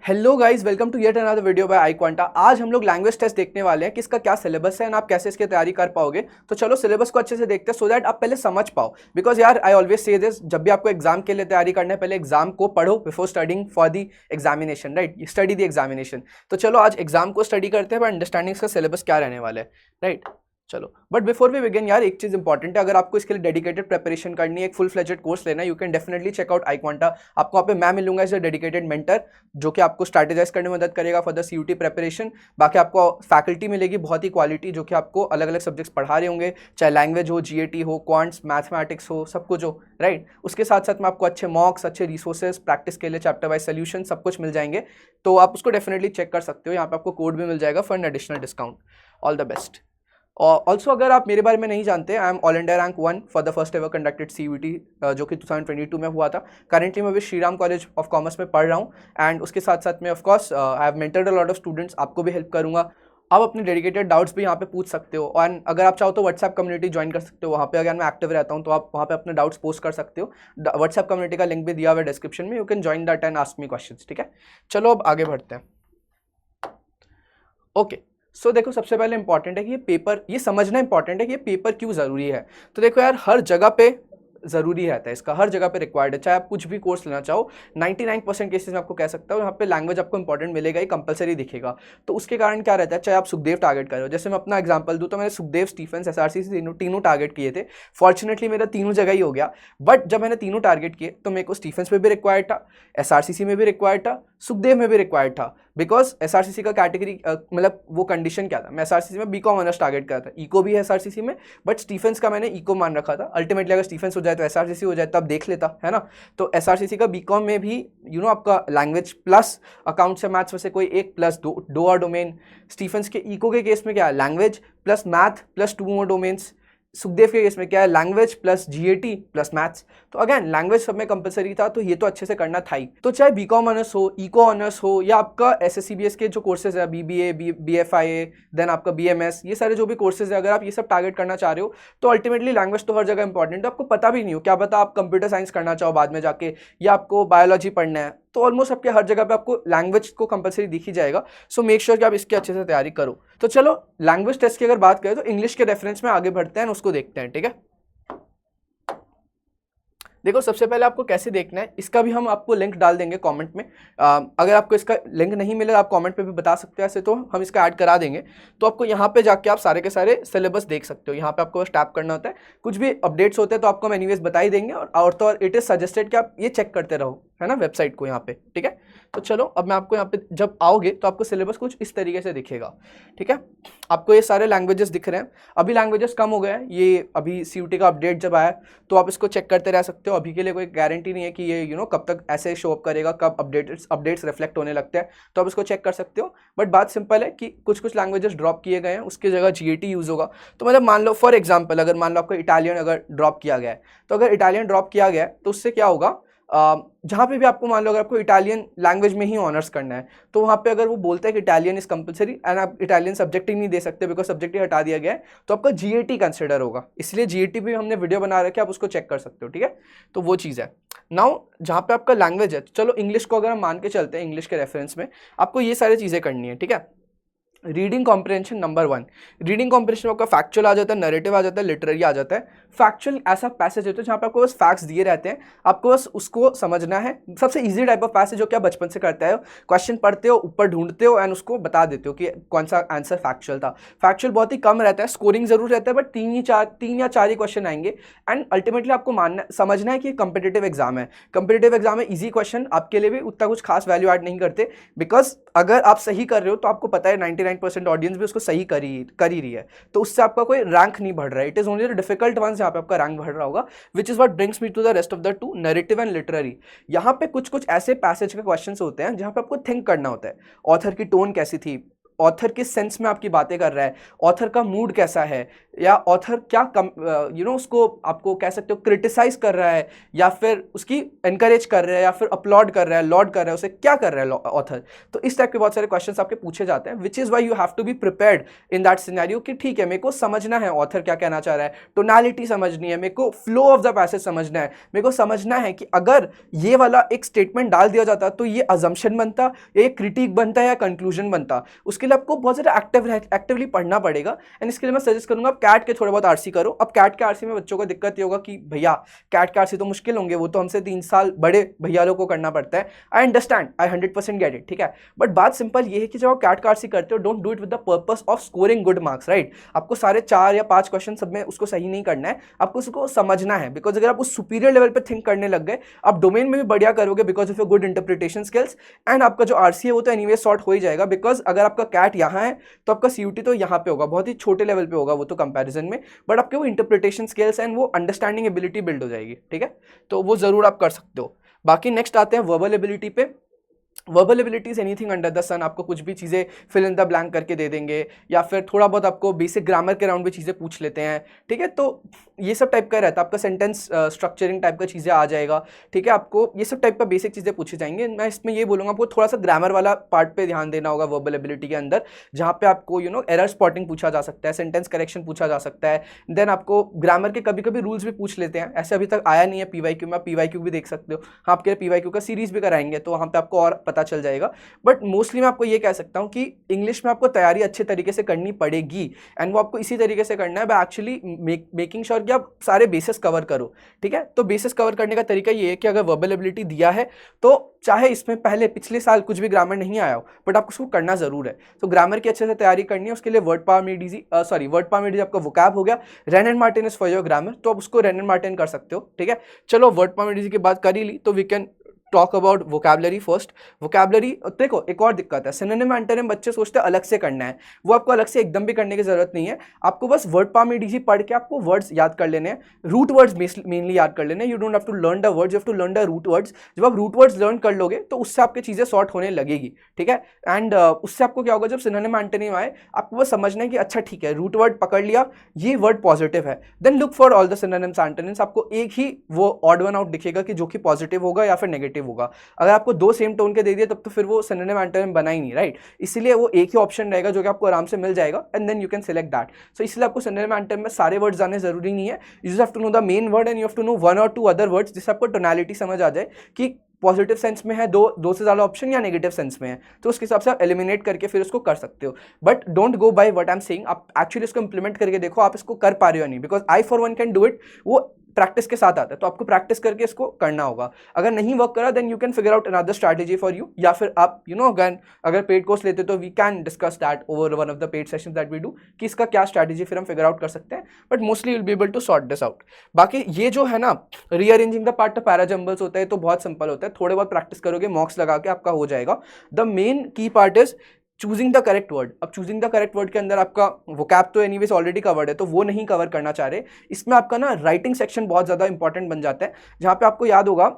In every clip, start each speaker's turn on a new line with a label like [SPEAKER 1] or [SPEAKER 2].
[SPEAKER 1] Hello guys, welcome to yet another video by iQuanta। आज हम लोग लैंग्वेज टेस्ट देखने वाले हैं कि इसका क्या सिलेबस है एंड आप कैसे इसकी तैयारी कर पाओगे। तो चलो सिलेबस को अच्छे से देखते हैं सो दैट आप पहले समझ पाओ। बिकॉज यार आई ऑलवेज से दिस, जब भी आपको एग्जाम के लिए तैयारी करना है पहले एग्जाम को पढ़ो before studying for the examination, right. Study the examination. तो चलो आज एग्जाम को स्टडी करते हैं, अंडरस्टैंडिंग इसका सिलेबस क्या रहने वाला है, राइट। चलो बट बिफोर वी बिगिन यार, एक चीज इंपॉर्टेंट है, अगर आपको इसके लिए डेडिकेटेड प्रिपरेशन करनी है, एक फुल फ्लेजेड कोर्स लेना है, you can definitely check out iQuanta। आपको वहाँ पे मैं मिलूंगा एज अ डेडिकेटेड मेंटर, जो कि आपको स्ट्रैटेजाइज करने में मदद करेगा फॉर द CUT प्रिपरेशन। बाकी आपको फैकल्टी मिलेगी बहुत ही क्वालिटी, जो कि आपको अलग अलग सब्जेक्ट्स पढ़ा रहे होंगे, चाहे लैंग्वेज हो, GAT हो, क्वांट्स, मैथमेटिक्स हो, सब कुछ हो, राइट। उसके साथ साथ में आपको अच्छे मॉक्स, अच्छे रिसोर्सेज, प्रैक्टिस के लिए चैप्टर वाइज सोल्यूशन सब कुछ मिल जाएंगे। तो आप उसको डेफिनेटली चेक कर सकते हो। यहाँ पे आपको कोड भी मिल जाएगा for an additional discount. All the best. और ऑल्सो अगर आप मेरे बारे में नहीं जानते, I am all India rank 1 for the first ever conducted CUT, जो कि 2022 में हुआ था। करेंटली मैं भी श्रीराम कॉलेज ऑफ कॉमर्स में पढ़ रहा हूँ एंड उसके साथ साथ में of course I have mentored a lot of students, आपको भी हेल्प करूँगा। आप अपने डेडिकेटेड डाउट्स भी यहाँ पे पूछ सकते हो एंड अगर आप चाहो तो व्हाट्सएप कम्युनिटी ज्वाइन कर सकते हो। वहाँ पे अगर मैं एक्टिव रहता हूँ तो आप वहाँ पे अपने डाउट्स पोस्ट कर सकते हो। व्हाट्सएप कम्युनिटी का लिंक भी दिया हुआ है डिस्क्रिप्शन में, you can join that and ask me questions, ठीक है। चलो अब आगे बढ़ते हैं। ओके सो देखो, सबसे पहले इंपॉर्टेंट है कि ये पेपर, ये समझना इंपॉर्टेंट है कि ये पेपर क्यों ज़रूरी है। तो देखो यार, हर जगह पे ज़रूरी रहता है इसका, हर जगह पे रिक्वायर्ड है, चाहे आप कुछ भी कोर्स लेना चाहो। 99% केसेस में आपको कह सकता हूँ यहाँ पे लैंग्वेज आपको इंपॉर्टेंट मिलेगा ही, कंपलसरी दिखेगा। तो उसके कारण क्या रहता है, चाहे आप सुखदेव टारगेट करो, जैसे मैं अपना एग्जांपल दूँ तो मैंने सुखदेव, स्टीफेंस, SRC से तीनों टारगेट किए थे। फॉर्चुनेटली मेरा तीनों जगह ही हो गया। बट जब मैंने तीनों टारगेट किए तो मेरे को स्टीफेंस में भी रिक्वायर्ड था, SRCC में भी रिक्वायर्ड था, सुखदेव में भी रिक्वायर्ड था। बिकॉज SRCC का कैटेगरी मतलब वो कंडीशन क्या था, मैं SRCC में BCom ऑनर्स टारगेट किया था। इको भी है SRCC में, बट स्टीफेंस का मैंने इको मान रखा था। अल्टीमेटली अगर स्टीफेंस हो जाए तो SRCC हो जाए, तब देख लेता, है ना। तो SRCC का BCom में भी आपका लैंग्वेज प्लस अकाउंट्स या मैथ्स में से कोई एक प्लस दो और डोमेन। स्टीफेंस के इको के केस में क्या है, language plus math plus 2 more domains. Sukhdev के केस में क्या है, language plus GAT plus maths. तो अगेन लैंग्वेज सब में कंपलसरी था, तो ये तो अच्छे से करना था ही। तो चाहे BCom ऑनर्स हो, इको ऑनर्स हो, या आपका SSCBS के जो कोर्सेज है, BBA, BFIA, देन आपका BMS, ये सारे जो भी कोर्सेज है, अगर आप ये सब टारगेट करना चाह रहे हो तो अल्टीमेटली लैंग्वेज तो हर जगह इंपॉर्टेंट है। आपको पता भी नहीं हो, क्या पता आप कंप्यूटर साइंस करना चाहो बाद में जाके, या आपको बायोलॉजी पढ़ना है, तो ऑलमोस्ट आपके हर जगह पे आपको लैंग्वेज को कंपलसरी दिख ही जाएगा। सो मेक श्योर कि आप इसकी अच्छे से तैयारी करो। तो चलो लैंग्वेज टेस्ट की अगर बात करें तो इंग्लिश के रेफरेंस में आगे बढ़ते हैं, उसको देखते हैं, ठीक है। देखो सबसे पहले आपको कैसे देखना है, इसका भी हम आपको लिंक डाल देंगे कमेंट में। अगर आपको इसका लिंक नहीं मिले आप कमेंट पे भी बता सकते हैं, ऐसे तो हम इसका ऐड करा देंगे। तो आपको यहाँ पे जाके आप सारे के सारे सिलेबस देख सकते हो। यहाँ पे आपको बस टैप करना होता है, कुछ भी अपडेट्स होते हैं तो आपको हम एनीवेज बता ही देंगे। और तो और इट इज सजेस्टेड कि आप ये चेक करते रहो, है ना, वेबसाइट को यहाँ पे, ठीक है। तो चलो अब मैं आपको यहाँ पे जब आओगे तो आपको सिलेबस कुछ इस तरीके से दिखेगा, ठीक है। आपको ये सारे लैंग्वेजेस दिख रहे हैं। अभी लैंग्वेजेस कम हो गए हैं, ये अभी CUT का अपडेट जब आया तो आप इसको चेक करते रह सकते हो। अभी के लिए कोई गारंटी नहीं है कि ये कब तक ऐसे शो अप करेगा, कब अपडेट्स रिफ्लेक्ट होने लगते हैं, तो आप इसको चेक कर सकते हो। बट बात सिंपल है कि कुछ लैंग्वेजेस ड्रॉप किए गए हैं, उसकी जगह GAT यूज़ होगा। तो मतलब मान लो फॉर एग्जाम्पल, अगर मान लो आपको इटालियन अगर ड्रॉप किया गया है, तो अगर इटालियन ड्रॉप किया गया है तो उससे क्या होगा, जहाँ पे भी आपको मान लो अगर आपको इटालियन लैंग्वेज में ही ऑनर्स करना है, तो वहाँ पे अगर वो बोलते हैं कि इटालियन इज कंपलसरी एंड आप इटालियन सब्जेक्ट ही नहीं दे सकते बिकॉज सब्जेक्ट ही हटा दिया गया है, तो आपका GAT कंसिडर होगा। इसलिए GAT भी हमने वीडियो बना रखा है, आप उसको चेक कर सकते हो, ठीक है। तो वो चीज़ है। नाउ जहाँ पे आपका लैंग्वेज है, चलो इंग्लिश को अगर हम मान के चलते हैं, इंग्लिश के रेफरेंस में आपको ये सारी चीज़ें करनी है, ठीक है। Reading comprehension number 1। Reading comprehension आपका फैक्चुअल आ जाता है, नरेटिव आ जाता है, लिटरेरी आ जाता है। फैक्चुअल ऐसा पैसेज होता है जहाँ पे आपको बस फैक्ट्स दिए रहते हैं, आपको बस उसको समझना है। सबसे इजी टाइप ऑफ पैसेज जो क्या बचपन से करता है, क्वेश्चन पढ़ते हो, ऊपर ढूंढते हो एंड उसको बता देते हो कि कौन सा आंसर फैक्चुअल था। फैक्चुअल बहुत ही कम रहता है, स्कोरिंग जरूर रहता है, बट तीन या चार ही क्वेश्चन आएंगे एंड अल्टीमेटली आपको समझना है कि कंपिटेटिव एग्जाम है। कंपिटेटिव एग्जाम में ईजी क्वेश्चन आपके लिए भी उतना कुछ खास वैल्यू ऐड नहीं करते, बिकॉज अगर आप सही कर रहे हो तो आपको पता है 99% ऑडियंस भी उसको सही कर ही रही है, तो उससे आपका कोई रैंक नहीं बढ़ रहा है। It is only the difficult ones जहाँ पे आपका रैंक बढ़ रहा होगा, which is what brings me to the rest of the two, narrative and literary. यहाँ पे कुछ ऐसे पैसेज के क्वेश्चंस होते हैं जहाँ पे आपको थिंक करना होता है, ऑथर की टोन कैसी थी, ऑथर किस सेंस में आपकी बातें कर रहा है, ऑथर का मूड कैसा है, या ऑथर क्या उसको आपको कह सकते हो क्रिटिसाइज कर रहा है, या फिर उसकी एनकरेज कर रहा है, या फिर अपलॉड कर रहा है, लॉर्ड कर रहा है, उसे क्या कर रहा है ऑथर। तो इस टाइप के बहुत सारे क्वेश्चंस आपके पूछे जाते हैं, which is why you have to be prepared in that scenario कि ठीक है मेरे को समझना है ऑथर क्या कहना चाह रहा है, टोनालिटी समझनी है, मेरे को फ्लो ऑफ द पैसेज समझना है, मेरे को समझना है कि अगर ये वाला एक स्टेटमेंट डाल दिया जाता तो ये अजम्पशन बनता या ये क्रिटिक बनता या कंक्लूजन बनता। उसके लिए आपको बहुत ज़्यादा एक्टिवली पढ़ना पड़ेगा। एंड इसके लिए मैं सजेस्ट करूंगा आप कैट के थोड़े बहुत आरसी करो। अब कैट के आरसी में बच्चों को दिक्कत ये होगा कि भैया कैट के आरसी तो मुश्किल होंगे, वो तो हमसे 3 साल बड़े भैया लोगों को करना पड़ता है। I understand, I 100% get it, ठीक है। बट बात सिंपल ये है कि जब आप कैट का आरसी करते हो, don't do it with the purpose of scoring good marks, right. आपको सारे 4 या 5 क्वेश्चन सब में उसको सही नहीं करना है, आपको उसको समझना है। बिकॉज अगर आप उस सुपीरियर लेवल पे थिंक करने लग गए, आप डोमेन में भी बढ़िया करोगे because of your good interpretation skills, and आपका जो आरसी है वो तो एनीवे सॉर्ट हो ही जाएगा। बिकॉज अगर आपका कैट यहाँ है तो आपका सीयूटी तो यहाँ पे होगा, बहुत ही छोटे लेवल पे होगा वो तो कंपैरिजन में, बट आपके वो इंटरप्रिटेशन स्किल्स एंड वो अंडरस्टैंडिंग एबिलिटी बिल्ड हो जाएगी, ठीक है। तो वो जरूर आप कर सकते हो। बाकी नेक्स्ट आते हैं वर्बल एबिलिटी पे। Verbal abilities anything under the sun, आपको कुछ भी चीज़ें फिल इन द ब्लैंक करके दे देंगे, या फिर थोड़ा बहुत आपको बेसिक ग्रामर के राउंड में चीज़ें पूछ लेते हैं, ठीक है। तो ये सब टाइप का रहता है, आपका सेंटेंस स्ट्रक्चरिंग टाइप का चीज़ें आ जाएगा, ठीक है। आपको ये सब टाइप का बेसिक चीज़ें पूछी जाएंगी। मैं इसमें ये बोलूँगा आपको थोड़ा सा ग्रामर वाला पार्ट पे ध्यान देना होगा वर्बल एबिलिटी के अंदर, जहाँ पे आपको एरर स्पॉटिंग पूछा जा सकता है, सेंटेंस करेक्शन पूछा जा सकता है। देन आपको ग्रामर के कभी कभी रूल्स भी पूछ लेते हैं, ऐसे अभी तक आया नहीं है पीवाईक्यू में, आप पीवाईक्यू भी देख सकते हो। हाँ, आपके पीवाईक्यू का सीरीज भी कराएंगे तो वहाँ पे आपको और पता चल जाएगा। बट मोस्टली मैं आपको ये कह सकता हूँ कि इंग्लिश में आपको तैयारी अच्छे तरीके से करनी पड़ेगी, एंड वो आपको इसी तरीके से करना है बाय एक्चुअली मेकिंग श्योर कि आप सारे बेसिस कवर करो, ठीक है। तो बेसिस कवर करने का तरीका ये है कि अगर वर्बल एबिलिटी दिया है तो चाहे इसमें पहले पिछले साल कुछ भी ग्रामर नहीं आया हो, बट आपको उसको करना जरूर है। तो ग्रामर की अच्छे से तैयारी करनी है, उसके लिए word power made easy, word power made easy आपका वोकैब हो गया, rain and Martin is for your grammar, तो आप उसको रेन एंड मार्टिन कर सकते हो, ठीक है। चलो वर्ड पावर मेड इजी की बात कर ही ली, तो we can talk about vocabulary first. Vocabulary देखो एक और दिक्कत है, सिनोनिम एंटोनिम बच्चे सोचते हैं अलग से करना है, वो आपको अलग से एकदम भी करने की जरूरत नहीं है। आपको बस वर्ड पावर मेड इजी पढ़ के आपको वर्ड्स याद कर लेने हैं, रूट वर्ड्स मेनली याद कर लेने हैं। You don't have to learn the words, you have to learn the root words. जब आप रूट वर्ड्स लर्न कर लोगे तो उससे आपकी चीजें सॉर्ट होने लगेगी, ठीक है। एंड उससे आपको क्या होगा, जब सिनोनिम एंटोनिम आए आपको बस समझना है कि अच्छा ठीक है रूट वर्ड पकड़ लिया, ये वर्ड पॉजिटिव है, then look for all the synonyms antonyms. आपको एक ही वो ऑड वन आउट दिखेगा कि जो कि पॉजिटिव होगा या फिर नेगेटिव होगा। अगर आपको 2 सेम टोन के दे दिए तब तो फिर वो सिनोनिम एंटोनिम बना ही नहीं, राइट। इसीलिए वो एक ही ऑप्शन रहेगा जो कि आपको आराम से मिल जाएगा, and then you can select that. So इसलिए आपको सिनोनिम एंटोनिम में सारे वर्ड्स आने जरूरी नहीं है, you just have to know the main word and you have to know 1 और 2 अदर वर्ड्स, जिससे आपको टोनालिटी समझ आ जाए कि पॉजिटिव सेंस में है दो से ज़्यादा ऑप्शन या नेगेटिव सेंस में है, तो उसके हिसाब से आप एलिमिनेट करके फिर उसको कर सकते हो। But don't go by what I am saying, आप एक्चुअली इसको इंप्लीमेंट करके देखो आप इसको कर पा रहे हो या नहीं, because I for one can do it, वो प्रैक्टिस के साथ आता है, तो आपको प्रैक्टिस करके इसको करना होगा। अगर नहीं वर्क करा then you can figure out another strategy for you, या फिर आप अगर पेड कोर्स लेते तो we can discuss that over one of the paid sessions that we do, कि इसका क्या स्ट्रैटेजी फिर हम फिगर आउट कर सकते हैं। But mostly will be able to sort this out. बाकी ये जो है ना rearranging the part of parajumbles होता है, तो बहुत सिंपल होता है, थोड़े बहुत प्रैक्टिस करोगे मॉक्स लगा के आपका हो जाएगा। द मेन की part is choosing the correct word. अब चूजिंग द करेक्ट वर्ड के अंदर आपका वोकैब तो एनीवेज ऑलरेडी कवर्ड है, तो वो नहीं कवर करना चाह रहे। इसमें आपका ना राइटिंग सेक्शन बहुत ज़्यादा इंपॉर्टेंट बन जाता है, जहाँ पे आपको याद होगा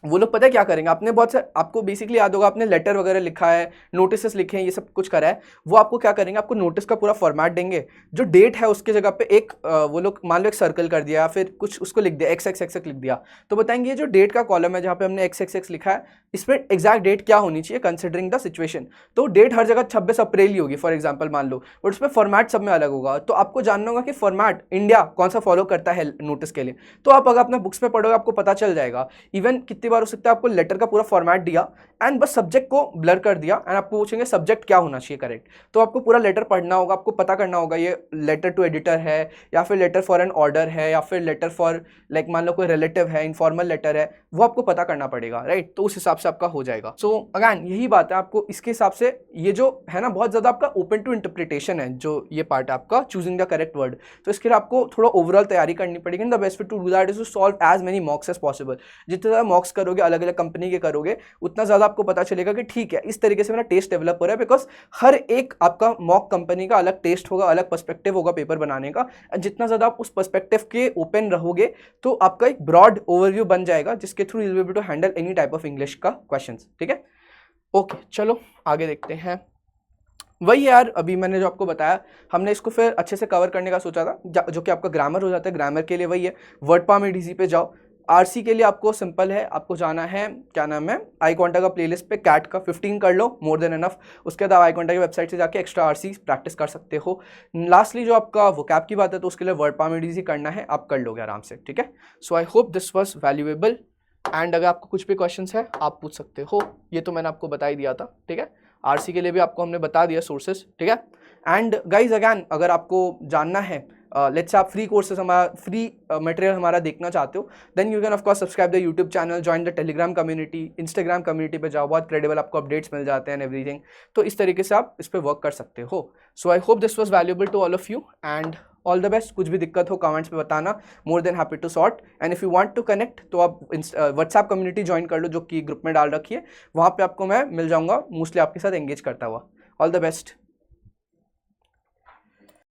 [SPEAKER 1] वो लोग पता है क्या करेंगे, आपने बहुत से आपको बेसिकली याद होगा आपने लेटर वगैरह लिखा है, नोटिस लिखे हैं, ये सब कुछ करा है, वो आपको क्या करेंगे, आपको नोटिस का पूरा फॉर्मेट देंगे, जो डेट है उसके जगह पे एक वो लोग मान लो एक सर्कल कर दिया, फिर कुछ उसको लिख दिया XXX लिख दिया, तो बताएंगे ये जो डेट का कॉलम है जहाँ पे हमने XXX लिखा है, इस पर एग्जैक्ट डेट क्या होनी चाहिए कंसिडरिंग द सिचुएशन। तो डेट हर जगह 26 अप्रैल ही होगी फॉर एग्जाम्पल मान लो, बट उस पर फॉर्मेट सब में अलग होगा। तो आपको जानना होगा कि फॉर्मेट इंडिया कौन सा फॉलो करता है नोटिस के लिए, तो आप अगर अपने बुक्स में पढ़ोगे आपको पता चल जाएगा। इवन कितनी बार हो सकता है आपको लेटर का पूरा फॉर्मेट दिया एंड बस सब्जेक्ट को ब्लर कर दिया एंड आपको पूछेंगे सब्जेक्ट क्या होना चाहिए करेक्ट, तो आपको पूरा लेटर पढ़ना होगा, आपको पता करना होगा ये लेटर टू एडिटर है या फिर लेटर फॉर एन ऑर्डर है या फिर लेटर फॉर लाइक मान लो कोई रिलेटिव है, इनफॉर्मल लेटर है, वो आपको पता करना पड़ेगा, राइट। तो उस हिसाब से आपका हो जाएगा। सो अगैन यही बात है, आपको इसके हिसाब से ये जो है ना बहुत ज्यादा आपका ओपन टू इंटरप्रिटेशन है जो ये पार्ट है आपका चूजिंग द करेक्ट वर्ड, तो इसके लिए आपको थोड़ा ओवरऑल तैयारी करनी पड़ेगी। The best way to do that is to solve as many mocks as possible. जितने ज़्यादा मॉक्स करोगे अलग अलग कंपनी के करोगे उतना ज़्यादा आपको पता चलेगा कि ठीक है इस तरीके से मेरा टेस्ट डेवलप हो रहा है, बिकॉज हर एक आपका मॉक कंपनी का अलग टेस्ट होगा, अलग पर्सपेक्टिव होगा पेपर बनाने का। जितना ज़्यादा आप उस पर्सपेक्टिव के ओपन रहोगे तो आपका एक ब्रॉड ओवरव्यू बन जाएगा जिसके through you will be able to handle any type of English का क्वेश्चंस, ठीक है। ओके चलो आगे देखते हैं। वही यार, अभी मैंने जो आपको बताया, हमने इसको फिर अच्छे से कवर करने का सोचा था, जो कि आपका ग्रामर हो जाता है। ग्रामर के लिए वही है, वर्डपाम ईडीसी पे जाओ। आरसी के लिए आपको सिंपल है, आपको जाना है, क्या नाम है, आई क्वांटा का प्लेलिस्ट पे कैट का 15 कर लो, मोर देन एनफ। उसके बाद आप आई क्वांटा की वेबसाइट से जाके एक्स्ट्रा आरसी प्रैक्टिस कर सकते हो। लास्टली जो आपका वोकैब की बात है, तो उसके लिए वर्डपाम ईडीसी करना है, आप कर लोगे आराम से, ठीक है। So I hope this was valuable, and अगर आपको कुछ भी क्वेश्चंस है आप पूछ सकते हो। ये तो मैंने आपको बता ही दिया था, ठीक है। आरसी के लिए भी आपको हमने बता दिया सोर्सेज, ठीक है। एंड गाइज अगैन, अगर आपको जानना है, लेट्स आप फ्री कोर्सेज, हमारा फ्री मटेरियल हमारा देखना चाहते हो, then you can of course subscribe the YouTube channel, join the Telegram community, Instagram community पे जाओ, बहुत क्रेडिबल आपको अपडेट्स मिल जाते हैं एंड एवरीथिंग। तो इस तरीके से आप इस पर वर्क कर सकते हो। So I hope this was valuable to all of you, and all the best. कुछ भी दिक्कत हो कमेंट्स पे बताना, more than happy to sort. And if you want to connect, तो आप व्हाट्सएप कम्युनिटी ज्वाइन कर लो, जो कि ग्रुप में डाल रखी है, वहाँ पे आपको मैं मिल जाऊंगा, मोस्टली आपके साथ एंगेज करता हुआ। All the best.